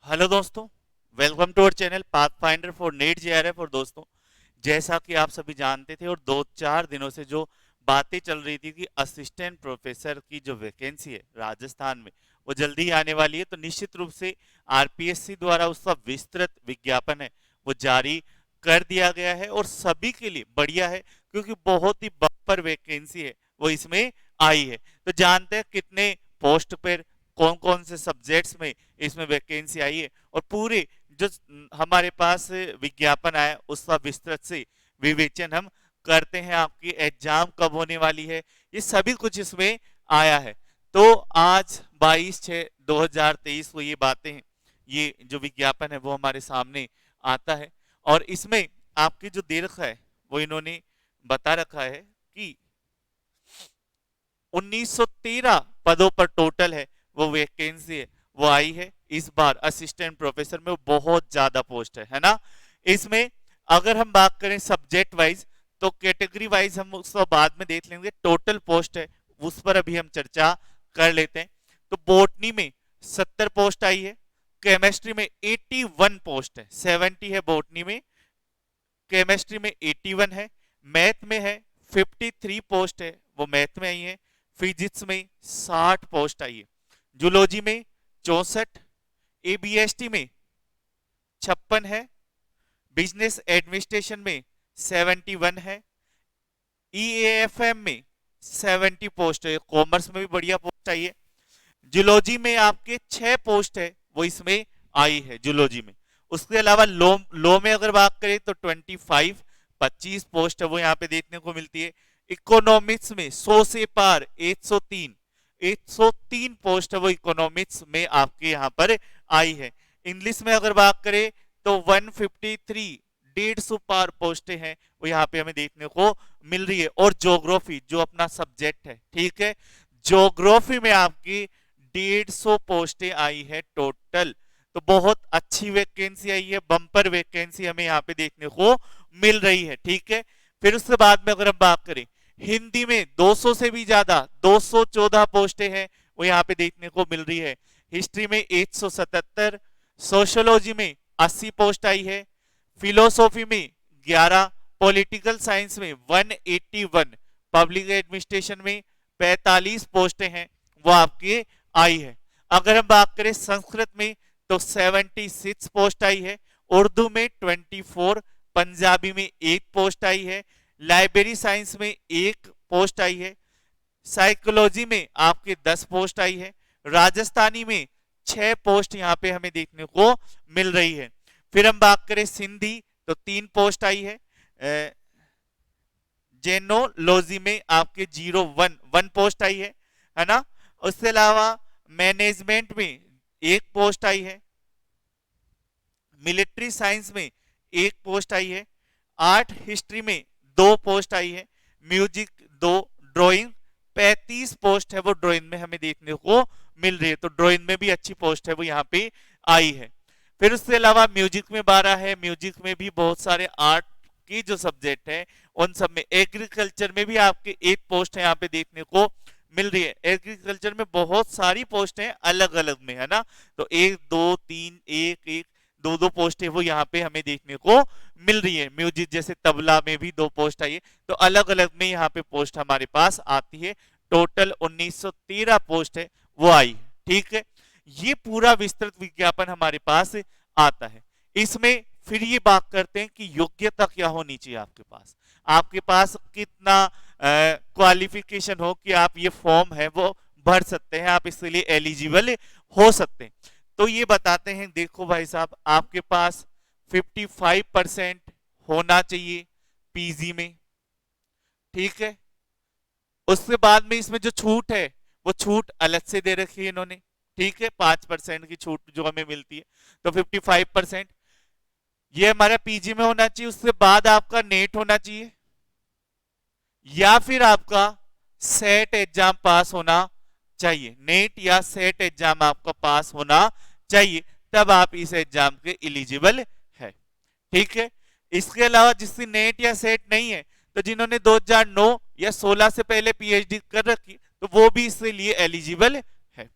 Hello दोस्तों, welcome to our channel path finder for NEET JRF. और दोस्तों, जैसा कि आप सभी जानते थे और 2-4 दिनों से जो बातें चल रही थी कि असिस्टेंट प्रोफेसर की जो वैकेंसी है राजस्थान में वो जल्दी ही आने वाली है, तो निश्चित रूप से आरपीएससी द्वारा उसका विस्तृत विज्ञापन है वो जारी कर दिया गया है और सभी के लिए बढ़िया है क्योंकि बहुत ही बम्पर वैकेंसी है वो इसमें आई है। तो जानते हैं कितने पोस्ट पर कौन कौन से सब्जेक्ट्स में इसमें वैकेंसी आई है और पूरे जो हमारे पास विज्ञापन आया उसका विस्तृत से विवेचन हम करते हैं। आपकी एग्जाम कब होने वाली है ये सभी कुछ इसमें आया है। तो आज 22/6/2023 को ये बातें हैं, ये जो विज्ञापन है वो हमारे सामने आता है और इसमें आपकी जो दीर्घ है वो इन्होंने बता रखा है कि 1913 पदों पर टोटल है वो वैकेंसी है वो आई है इस बार असिस्टेंट प्रोफेसर में। वो बहुत ज्यादा पोस्ट है ना। इसमें अगर हम बात करें सब्जेक्ट वाइज तो कैटेगरी वाइज हम उसको बाद में देख लेंगे। टोटल पोस्ट है उस पर अभी हम चर्चा कर लेते हैं। तो बोटनी में 70 पोस्ट आई है, केमिस्ट्री में 81 पोस्ट है, 70 है बोटनी में, केमिस्ट्री में 81 है, मैथ में है 53 पोस्ट है वो मैथ में आई है, फिजिक्स में 60 पोस्ट आई है, जूलॉजी में 64, एबीएसटी में 56 है, बिजनेस एडमिनिस्ट्रेशन में 71 है, ईएएफएम में 70 पोस्ट है, कॉमर्स में भी बढ़िया पोस्ट आई है। जूलॉजी में आपके 6 पोस्ट है वो इसमें आई है जूलॉजी में। उसके अलावा लॉ में अगर बात करें तो 25 पोस्ट है वो यहाँ पे देखने को मिलती है। इकोनॉमिक्स में 100 से पार 103 पोस्ट है वो इकोनॉमिक्स में आपके यहाँ पर आई है। इंग्लिश में अगर बात करें तो 153 150 पार पोस्टें हैं वो यहाँ पे हमें देखने को मिल रही है। और ज्योग्राफी जो अपना सब्जेक्ट है, ठीक है, ज्योग्राफी में आपकी 150 पोस्टें आई है टोटल। तो बहुत अच्छी वैकेंसी आई है, बम्पर वैकेंसी हमें यहाँ पे देखने को मिल रही है, ठीक है। फिर उसके बाद में अगर हम बात करें हिंदी में 200 से भी ज्यादा 214 पोस्टें हैं वो यहाँ पे देखने को मिल रही है। हिस्ट्री में 177, सोशियोलॉजी में 80 पोस्ट आई है, फिलोसॉफी में 11, पॉलिटिकल साइंस में 181, पब्लिक एडमिनिस्ट्रेशन में 45 पोस्टें हैं वो आपके आई है। अगर हम बात करें संस्कृत में तो 76 पोस्ट आई है, उर्दू में 24, पंजाबी में 1 पोस्ट आई है, लाइब्रेरी साइंस में 1 पोस्ट आई है, साइकोलॉजी में आपके 10 पोस्ट आई है, राजस्थानी में 6 पोस्ट यहाँ पे हमें देखने को मिल रही है। फिर हम बात करें सिंधी तो 3 पोस्ट आई है, जेनोलॉजी में आपके 1 पोस्ट आई है ना। उसके अलावा मैनेजमेंट में 1 पोस्ट आई है, मिलिट्री साइंस में 1 पोस्ट आई है, आर्ट हिस्ट्री में 2 पोस्ट आई है, म्यूजिक 2, ड्राइंग 35 पोस्ट है वो ड्राइंग में हमें देखने को मिल रही है। तो ड्राइंग में भी अच्छी पोस्ट है वो यहाँ पे आई है। फिर उसके अलावा म्यूजिक में 12 है, म्यूजिक में भी बहुत सारे आर्ट की जो सब्जेक्ट है उन सब में। एग्रीकल्चर में भी आपके 1 पोस्ट है यहाँ पे देखने को मिल रही है। एग्रीकल्चर में बहुत सारी पोस्ट हैं अलग अलग में, है ना। तो 1 2 3 1 1 2 पोस्ट है वो यहाँ पे हमें देखने को मिल रही है। म्यूजिक जैसे तबला में भी 2 पोस्ट आई है। तो अलग अलग में यहाँ पे पोस्ट हमारे पास आती है। टोटल 1913 पोस्ट है वो आई, ठीक है। ये पूरा विस्तृत विज्ञापन हमारे पास आता है। इसमें फिर ये बात करते हैं कि योग्यता क्या होनी चाहिए आपके पास कितना क्वालिफिकेशन हो कि आप ये फॉर्म है वो भर सकते हैं, आप इसके लिए एलिजिबल हो सकते हैं। तो ये बताते हैं, देखो भाई साहब, आपके पास 55% होना चाहिए पीजी में, ठीक है। उसके बाद में इसमें जो छूट है वो छूट अलग से दे रखी है इन्होंने, ठीक है, 5% की छूट जो हमें मिलती है। तो 55% ये हमारा पीजी में होना चाहिए। उसके बाद आपका नेट होना चाहिए या फिर आपका सेट एग्जाम पास होना चाहिए। नेट या सेट एग्जाम आपका पास होना चाहिए, तब आप इस एग्जाम के एलिजिबल है, ठीक है। इसके अलावा जिसकी नेट या सेट नहीं है तो जिन्होंने 2009 या 16 से पहले पीएचडी कर रखी तो वो भी इसके लिए एलिजिबल है।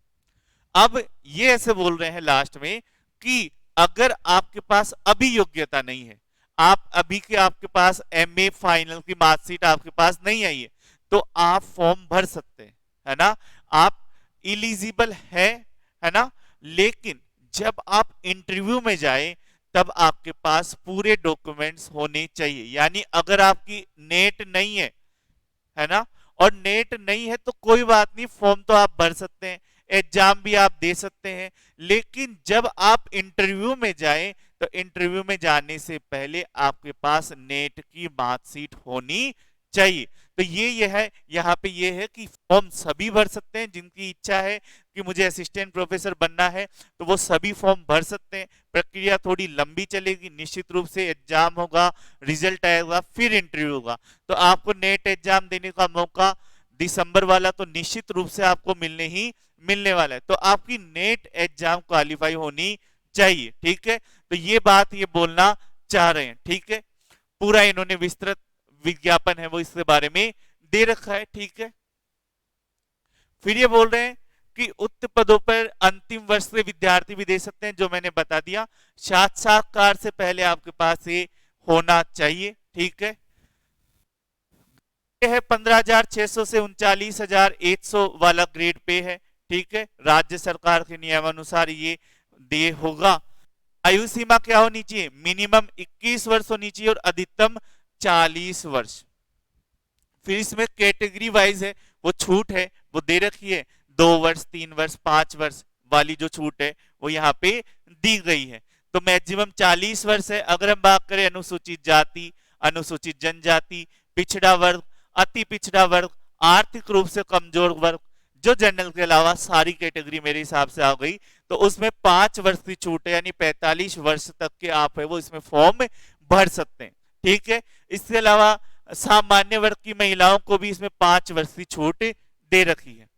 अब ये ऐसे बोल रहे हैं लास्ट में कि अगर आपके पास अभी योग्यता नहीं है, आप अभी के आपके पास एमए फाइनल की मार्कशीट आपके पास नहीं आई है, तो आप फॉर्म भर सकते हैं, है ना, आप इलिजिबल है ना। लेकिन जब आप इंटरव्यू में जाए तब आपके पास पूरे डॉक्यूमेंट्स होने चाहिए। यानी अगर आपकी नेट नहीं है ना, और नेट नहीं है तो कोई बात नहीं, फॉर्म तो आप भर सकते हैं, एग्जाम भी आप दे सकते हैं। लेकिन जब आप इंटरव्यू में जाएं तो इंटरव्यू में जाने से पहले आपके पास नेट की मार्कशीट होनी चाहिए। तो ये है यहाँ पे ये है कि फॉर्म सभी भर सकते हैं, जिनकी इच्छा है कि मुझे असिस्टेंट प्रोफेसर बनना है तो वो सभी फॉर्म भर सकते हैं। प्रक्रिया थोड़ी लंबी चलेगी, निश्चित रूप से एग्जाम होगा, रिजल्ट आएगा, फिर इंटरव्यू होगा। तो आपको नेट एग्जाम देने का मौका दिसंबर वाला तो निश्चित रूप से आपको मिलने वाला है। तो आपकी नेट एग्जाम क्वालिफाई होनी चाहिए, ठीक है। तो ये बात ये बोलना चाह रहे हैं, ठीक है। पूरा इन्होंने विस्तृत विज्ञापन है वो इसके बारे में दे रखा है, ठीक है। फिर ये बोल रहे हैं कि उक्त पदों पर अंतिम वर्ष के विद्यार्थी भी दे सकते हैं, जो मैंने बता दिया। साक्षात्कार से पहले आपके पास ये होना चाहिए, ठीक है। ये है 15,600 से 39,100 वाला ग्रेड पे है, ठीक है। राज्य सरकार के नियमानुसार ये दे होगा। आयु सीमा क्या होनी चाहिए? मिनिमम 21 वर्ष होनी चाहिए और अधिकतम 40 वर्ष। फिर इसमें कैटेगरी वाइज है वो छूट है वो दे रखी है, 2 वर्ष 3 वर्ष 5 वर्ष वाली जो छूट है वो यहाँ पे दी गई है। तो मैक्सिमम 40 वर्ष है। अगर हम बात करें अनुसूचित जाति, अनुसूचित जनजाति, पिछड़ा वर्ग, अति पिछड़ा वर्ग, आर्थिक रूप से कमजोर वर्ग, जो जनरल के अलावा सारी कैटेगरी मेरे हिसाब से आ गई, तो उसमें 5 वर्ष की छूट है, यानी 45 वर्ष तक के आप है वो इसमें फॉर्म भर सकते हैं, ठीक है। इसके अलावा सामान्य वर्ग की महिलाओं को भी इसमें 5 वर्ष की छूट दे रखी है।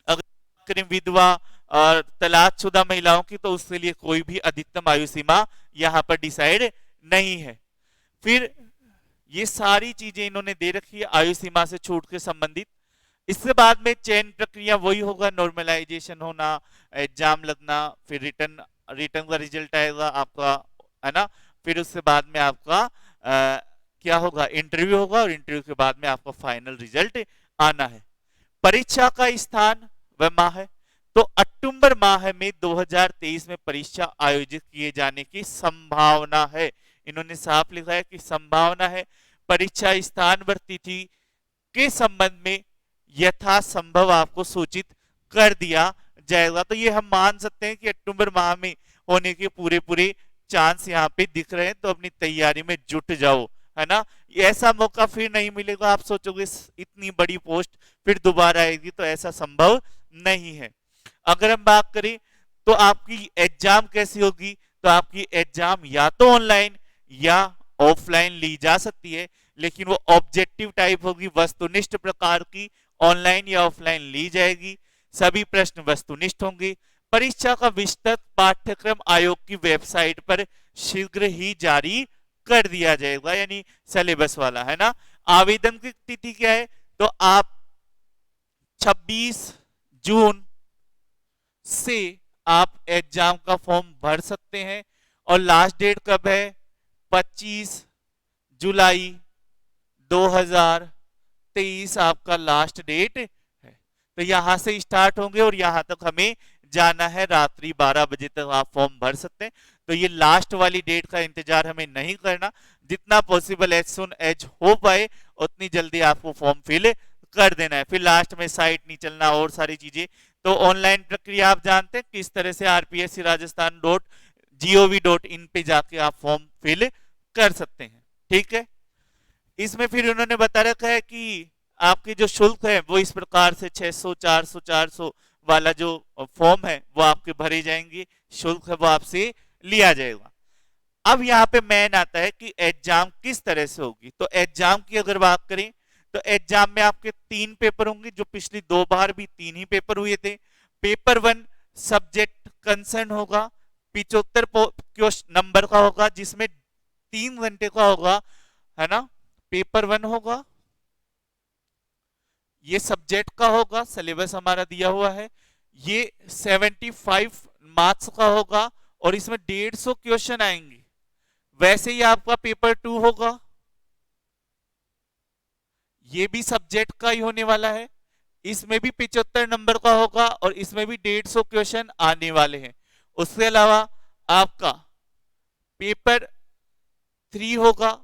अगर विधवा और तलाकशुदा महिलाओं की तो उसके लिए कोई भी अधिकतम आयु सीमा यहां पर डिसाइड नहीं है। फिर ये सारी चीजें इन्होंने दे रखी है आयु सीमा से छूट के संबंधित। इसके बाद में चयन प्रक्रिया वही होगा, नॉर्मलाइजेशन होना, एग्जाम लगना, फिर रिटर्न का रिजल्ट आएगा आपका, है ना। फिर उसके बाद में आपका क्या होगा, इंटरव्यू होगा, और इंटरव्यू के बाद में आपका फाइनल रिजल्ट आना है। परीक्षा का स्थान व माह है, तो अक्टूबर माह में 2023 में परीक्षा आयोजित किए जाने की संभावना है। इन्होंने साफ लिखा है कि संभावना है। परीक्षा स्थान व तिथि के संबंध में यथासंभव आपको सूचित कर दिया जाएगा। तो ये हम मान सकते हैं कि अक्टूबर माह में होने के पूरे पूरे चांस यहाँ पे दिख रहे हैं, तो अपनी तैयारी में जुट जाओ, है ना। ऐसा मौका फिर नहीं मिलेगा। आप सोचोगे इतनी बड़ी पोस्ट फिर दोबारा आएगी, तो ऐसा संभव नहीं है। अगर हम बात करें तो आपकी एग्जाम कैसी होगी, तो आपकी एग्जाम या तो ऑनलाइन या ऑफलाइन ली जा सकती है, लेकिन वो ऑब्जेक्टिव टाइप होगी, वस्तुनिष्ठ प्रकार की, ऑनलाइन या ऑफलाइन ली जाएगी। सभी प्रश्न वस्तुनिष्ठ होंगे। परीक्षा का विस्तृत पाठ्यक्रम आयोग की वेबसाइट पर शीघ्र ही जारी कर दिया जाएगा, यानी सिलेबस वाला, है ना। आवेदन की तिथि क्या है, तो आप 26 जून से आप एग्जाम का फॉर्म भर सकते हैं, और लास्ट डेट कब है, 25 जुलाई 2023 आपका लास्ट डेट है। तो यहां से स्टार्ट होंगे और यहां तक हमें जाना है, रात्रि 12 बजे तक आप फॉर्म भर सकते हैं। तो ये लास्ट वाली डेट का इंतजार हमें नहीं करना, जितना पॉसिबल एज सुन एज हो पाए उतनी जल्दी आपको फॉर्म फिल कर देना है। फिर लास्ट में साइट नहीं चलना और सारी चीजें। तो ऑनलाइन प्रक्रिया आप जानते हैं किस तरह से rpscrajasthan.gov.in पे जाके आप फॉर्म फिल कर सकते हैं, ठीक है। इसमें फिर उन्होंने बता रखा है कि आपके जो शुल्क है वो इस प्रकार से 600 400 400 वाला जो फॉर्म है वो आपके भरे जाएंगे, शुल्क है वो आपसे लिया जाएगा। अब यहाँ पे मैन आता है कि एग्जाम किस तरह से होगी। तो एग्जाम की अगर बात करें तो एग्जाम में आपके 3 पेपर होंगे, जो पिछली 2 बार भी 3 ही पेपर हुए थे। पेपर 1 सब्जेक्ट कंसर्न होगा, 75 नंबर का होगा, जिसमें 3 घंटे का होगा, है ना। पेपर 1 होगा, ये सब्जेक्ट का होगा, सिलेबस हमारा दिया हुआ है। ये 75 मार्क्स का होगा और इसमें 150 क्वेश्चन आएंगे। वैसे ही आपका पेपर 2 होगा, ये भी सब्जेक्ट का ही होने वाला है, इसमें भी 75 नंबर का होगा और इसमें भी 150 क्वेश्चन आने वाले हैं। उसके अलावा आपका पेपर 3 होगा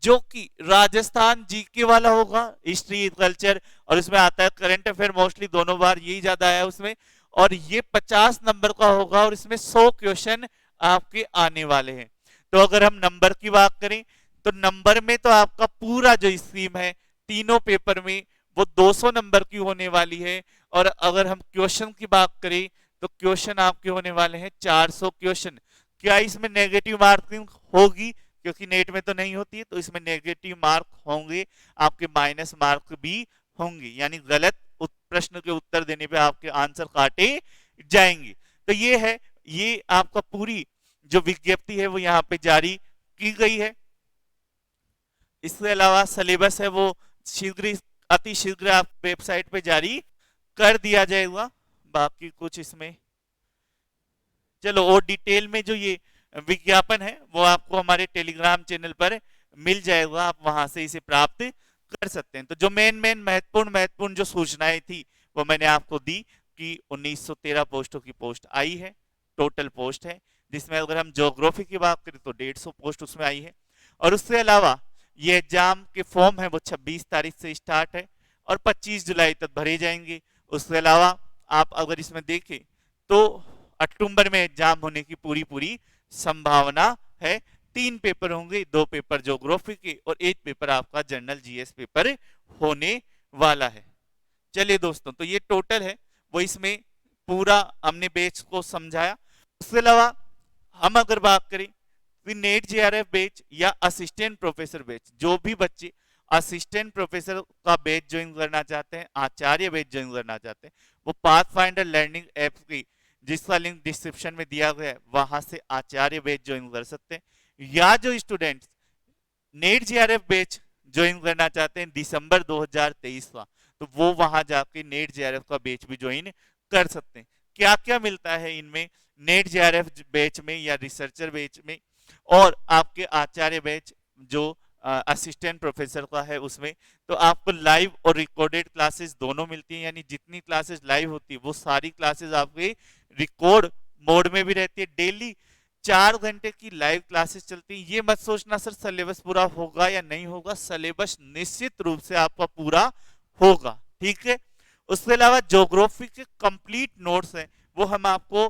जो कि राजस्थान जीके वाला होगा, हिस्ट्री कल्चर, और इसमें आता है करंट अफेयर, मोस्टली दोनों बार यही ज्यादा आया उसमें, और ये 50 नंबर का होगा और इसमें 100 क्वेश्चन आपके आने वाले हैं। तो अगर हम नंबर की बात करें तो नंबर में तो आपका पूरा जो स्कीम है तीनों पेपर में वो 200 नंबर की होने वाली है। और अगर हम क्वेश्चन की बात करें तो क्वेश्चन आपके होने वाले हैं 400 क्वेश्चन। क्या इसमें नेगेटिव मार्किंग होगी? क्योंकि नेट में तो नहीं होती है, तो इसमें नेगेटिव मार्क होंगे, आपके माइनस मार्क भी होंगे, यानी गलत प्रश्न के उत्तर देने पे आपके आंसर काटे जाएंगे। तो ये है, ये आपका पूरी जो विज्ञप्ति है वो यहाँ पे जारी की गई है। इसके अलावा सिलेबस है वो शीघ्र, अति शीघ्र आप वेबसाइट पे जारी कर दिया जाएगा। बाकी कुछ इसमें चलो और डिटेल में जो ये विज्ञापन है वो आपको हमारे टेलीग्राम चैनल पर मिल जाएगा, आप वहां से इसे प्राप्त कर सकते हैं। तो जो मेन महत्वपूर्ण जो सूचनाएं थी वो मैंने आपको दी कि 1913 पोस्टों की पोस्ट आई है, टोटल पोस्ट है, जिसमें अगर हम ज्योग्राफी की बात करें तो 150 पोस्ट उसमें आई है। और उसके अलावा ये एग्जाम के फॉर्म है वो 26 तारीख से स्टार्ट है और 25 जुलाई तक भरे जाएंगे। उसके अलावा आप अगर इसमें देखें तो अक्टूबर में एग्जाम होने की पूरी संभावना है। 3 पेपर होंगे, 2 पेपर ज्योग्राफी के और 1 पेपर आपका जनरल जीएस पेपर होने वाला है। चलिए दोस्तों, तो ये टोटल है वो, इसमें पूरा हमने बैच को समझाया। उसके अलावा हम अगर बात करें कि नेट जेआरएफ बैच या असिस्टेंट प्रोफेसर बैच, जो भी बच्चे असिस्टेंट प्रोफेसर का बैच ज्वाइन करना चाहते हैं, आचार्य बैच ज्वाइन करना चाहते हैं, वो पाथफाइंडर लर्निंग ऐप की जिसका लिंक डिस्क्रिप्शन में दिया गया है वहां से आचार्य बैच ज्वाइन कर सकते हैं। या जो students net JRF batch join करना चाहते हैं दिसंबर 2023 का, तो वो वहां जाके नेट जेआरएफ का बैच भी ज्वाइन कर सकते हैं। क्या क्या मिलता है इनमें नेट जेआरएफ बैच में या रिसर्चर बैच में और आपके आचार्य बैच जो असिस्टेंट प्रोफेसर का है उसमें, तो आपको लाइव और रिकॉर्डेड क्लासेस दोनों मिलती हैं, यानी जितनी क्लासेस लाइव होती है वो सारी क्लासेस आपके रिकॉर्ड मोड में भी रहती है। डेली 4 घंटे की लाइव क्लासेस चलती है। ये मत सोचना सर सिलेबस पूरा होगा या नहीं होगा, सिलेबस निश्चित रूप से आपका पूरा होगा, ठीक है। उसके अलावा ज्योग्राफी के कंप्लीट नोट्स हैं वो हम आपको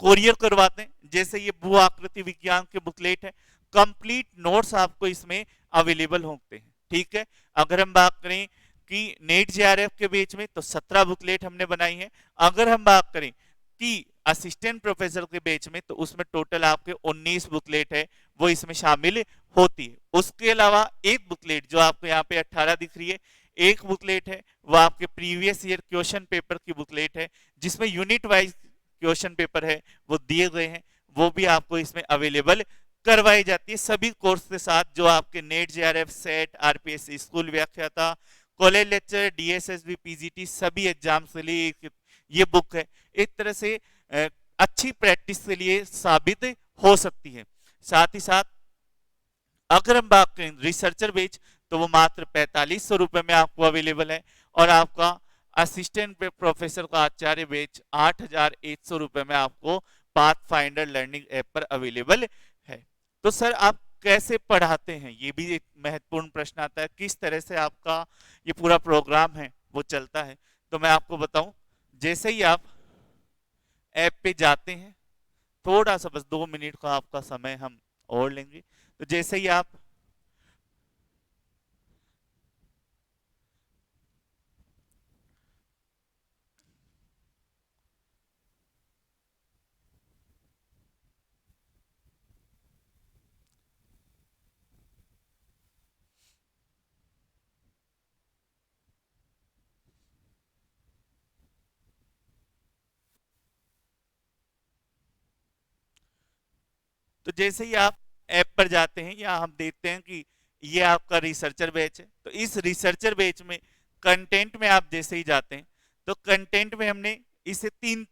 कोरियर करवाते हैं, जैसे ये भू आकृति विज्ञान के बुकलेट है, कंप्लीट नोट्स आपको इसमें अवेलेबल होते हैं, ठीक है। अगर हम बात करें कि नेट जेआरएफ के बीच में तो 17 बुकलेट हमने बनाई है। अगर हम बात करें कि असिस्टेंट प्रोफेसर के बैच में तो उसमें टोटल आपके 19 बुकलेट है वो इसमें शामिल होती है। उसके अलावा एक बुकलेट जो आपको यहाँ पे 18 दिख रही है, एक बुकलेट है वो आपके प्रीवियस ईयर क्वेश्चन पेपर की बुकलेट है, जिसमें यूनिट वाइज क्वेश्चन पेपर है वो दिए गए हैं, वो भी आपको इसमें अवेलेबल करवाई जाती है सभी कोर्स के साथ, जो आपके net JRF, set, RPS, school व्याख्याता, कॉलेज लेक्चर, डीएसएसबी, पीजीटी सभी एग्जाम के लिए ये बुक है एक तरह से अच्छी प्रैक्टिस के लिए साबित हो सकती है। साथ ही साथ अगर हम बात करें रिसर्चर बैच तो वो मात्र 4500 रुपए में आपको अवेलेबल है और आपका असिस्टेंट प्रोफेसर का आचार्य बैच 8100 रुपए में आपको पाथफाइंडर लर्निंग ऐप पर अवेलेबल है। तो सर आप कैसे पढ़ाते हैं, ये भी एक महत्वपूर्ण प्रश्न आता है, किस तरह से आपका ये पूरा प्रोग्राम है वो चलता है। तो मैं आपको बताऊं, जैसे ही आप ऐप पे जाते हैं, थोड़ा सा बस 2 मिनट का आपका समय हम और लेंगे, तो जैसे ही आप तो जैसे ही आप ऐप पर जाते हैं या हम देखते हैं कि ये आपका रिसर्चर बैच है, तो इस रिसर्चर बैच में कंटेंट में आप जैसे ही जाते हैं तो कंटेंट में हमने इसे 3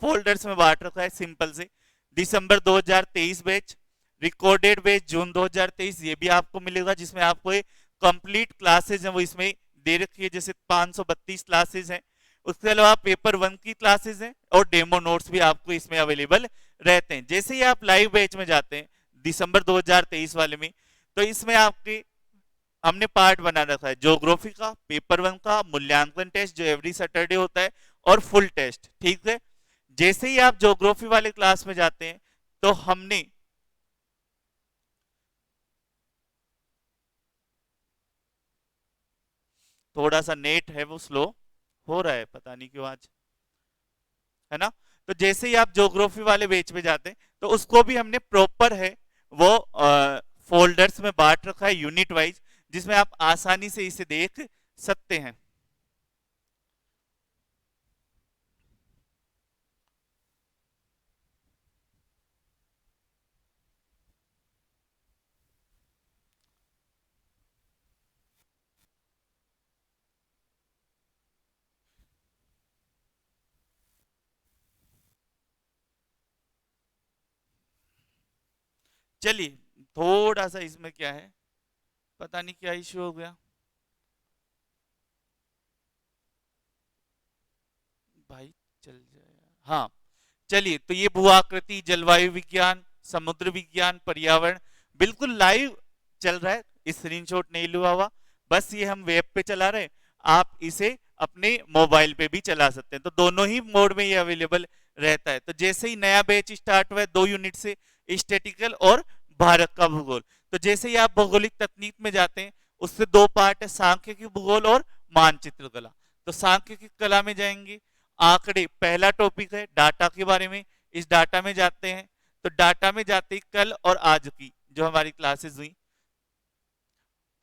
फोल्डर्स में बांट रखा है सिंपल से। दिसंबर 2023 बैच, रिकॉर्डेड बैच जून 2023, ये भी आपको मिलेगा, जिसमें आपको कंप्लीट क्लासेज है वो इसमें दे रखी है, जैसे 532 क्लासेज हैं। उसके अलावा पेपर 1 की क्लासेज हैं और डेमो नोट्स भी आपको इसमें अवेलेबल रहते हैं। जैसे ही आप लाइव बैच में जाते हैं दिसंबर 2023 वाले में, तो इसमें आपके हमने पार्ट बना रखा है ज्योग्राफी का, पेपर 1 का, मूल्यांकन टेस्ट जो एवरी सैटरडे होता है, और फुल टेस्ट। ठीक है, जैसे ही आप ज्योग्राफी वाले क्लास में जाते हैं तो हमने थोड़ा सा नेट है वो स्लो हो रहा है, पता नहीं क्यों आज, है ना। तो जैसे ही आप ज्योग्राफी वाले पेज पे जाते हैं तो उसको भी हमने प्रॉपर है वो फोल्डर्स में बांट रखा है यूनिट वाइज, जिसमें आप आसानी से इसे देख सकते हैं। चलिए, थोड़ा सा इसमें क्या है, पता नहीं क्या इश्यू हो गया भाई, चल जाए। हाँ, चलिए, तो ये भू आकृति, जलवायु विज्ञान, समुद्र विज्ञान, पर्यावरण बिल्कुल लाइव चल रहा है, स्क्रीनशॉट नहीं लिया हुआ, बस ये हम वेब पे चला रहे हैं, आप इसे अपने मोबाइल पे भी चला सकते हैं, तो दोनों ही मोड में ये अवेलेबल रहता है। तो जैसे ही नया बैच स्टार्ट हुआ है 2 यूनिट से, स्टेटिकल और भारत का भूगोल, तो जैसे ही आप भौगोलिक तकनीक में जाते हैं उससे 2 पार्ट है, सांख्यिकी भूगोल और मानचित्र कला। तो सांख्यिकी कला में जाएंगे, आंकड़े पहला टॉपिक है, डाटा के बारे में, इस डाटा में जाते हैं। तो डाटा में जाते ही कल और आज की जो हमारी क्लासेस हुई,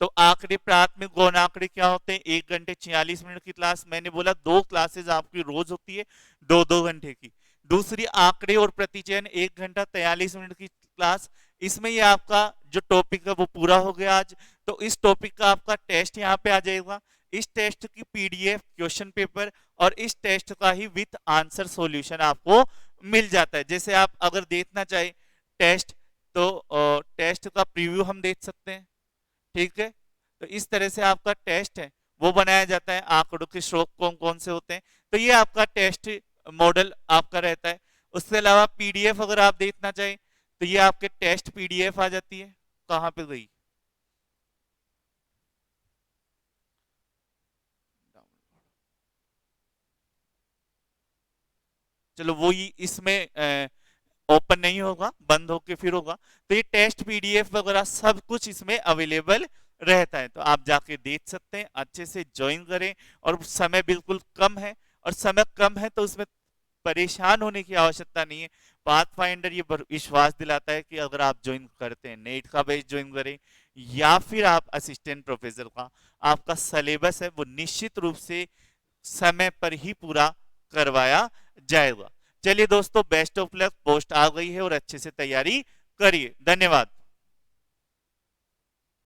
तो आंकड़े प्राथमिक गौण आंकड़े क्या होते हैं, 1 घंटे 46 मिनट की क्लास, मैंने बोला 2 क्लासेस आपकी रोज होती है 2-2 घंटे की। दूसरी आंकड़े और प्रतिचयन 1 घंटा 43 मिनट की क्लास, इसमें ये आपका जो टॉपिक है वो पूरा हो गया आज। तो इस टॉपिक का आपका टेस्ट यहाँ पे आ जाएगा, इस टेस्ट की पीडीएफ, क्वेश्चन पेपर और इस टेस्ट का ही विथ आंसर सॉल्यूशन आपको मिल जाता है। जैसे आप अगर देखना चाहे टेस्ट, तो टेस्ट का प्रीव्यू हम देख सकते हैं। ठीक है, तो इस तरह से आपका टेस्ट है वो बनाया जाता है, आंकड़ों के स्ट्रोक कौन कौन से होते हैं, तो ये आपका टेस्ट मॉडल आपका रहता है। उसके अलावा पीडीएफ अगर आप देखना चाहें तो ये आपके टेस्ट पीडीएफ आ जाती है, कहां पे गई, चलो वो ही इसमें ओपन नहीं होगा, बंद होके फिर होगा। तो ये टेस्ट पीडीएफ वगैरह सब कुछ इसमें अवेलेबल रहता है, तो आप जाके देख सकते हैं, अच्छे से ज्वाइन करें। और समय बिल्कुल कम है, और समय कम है तो उसमें परेशान होने की आवश्यकता नहीं है। पाथ फाइंडर ये विश्वास दिलाता है कि अगर आप ज्वाइन करते हैं, नेट का बैच ज्वाइन करें या फिर आप असिस्टेंट प्रोफेसर का, आपका सिलेबस है वो निश्चित रूप से समय पर ही पूरा करवाया जाएगा। चलिए दोस्तों, बेस्ट ऑफ लक, पोस्ट आ गई है और अच्छे से तैयारी करिए। धन्यवाद।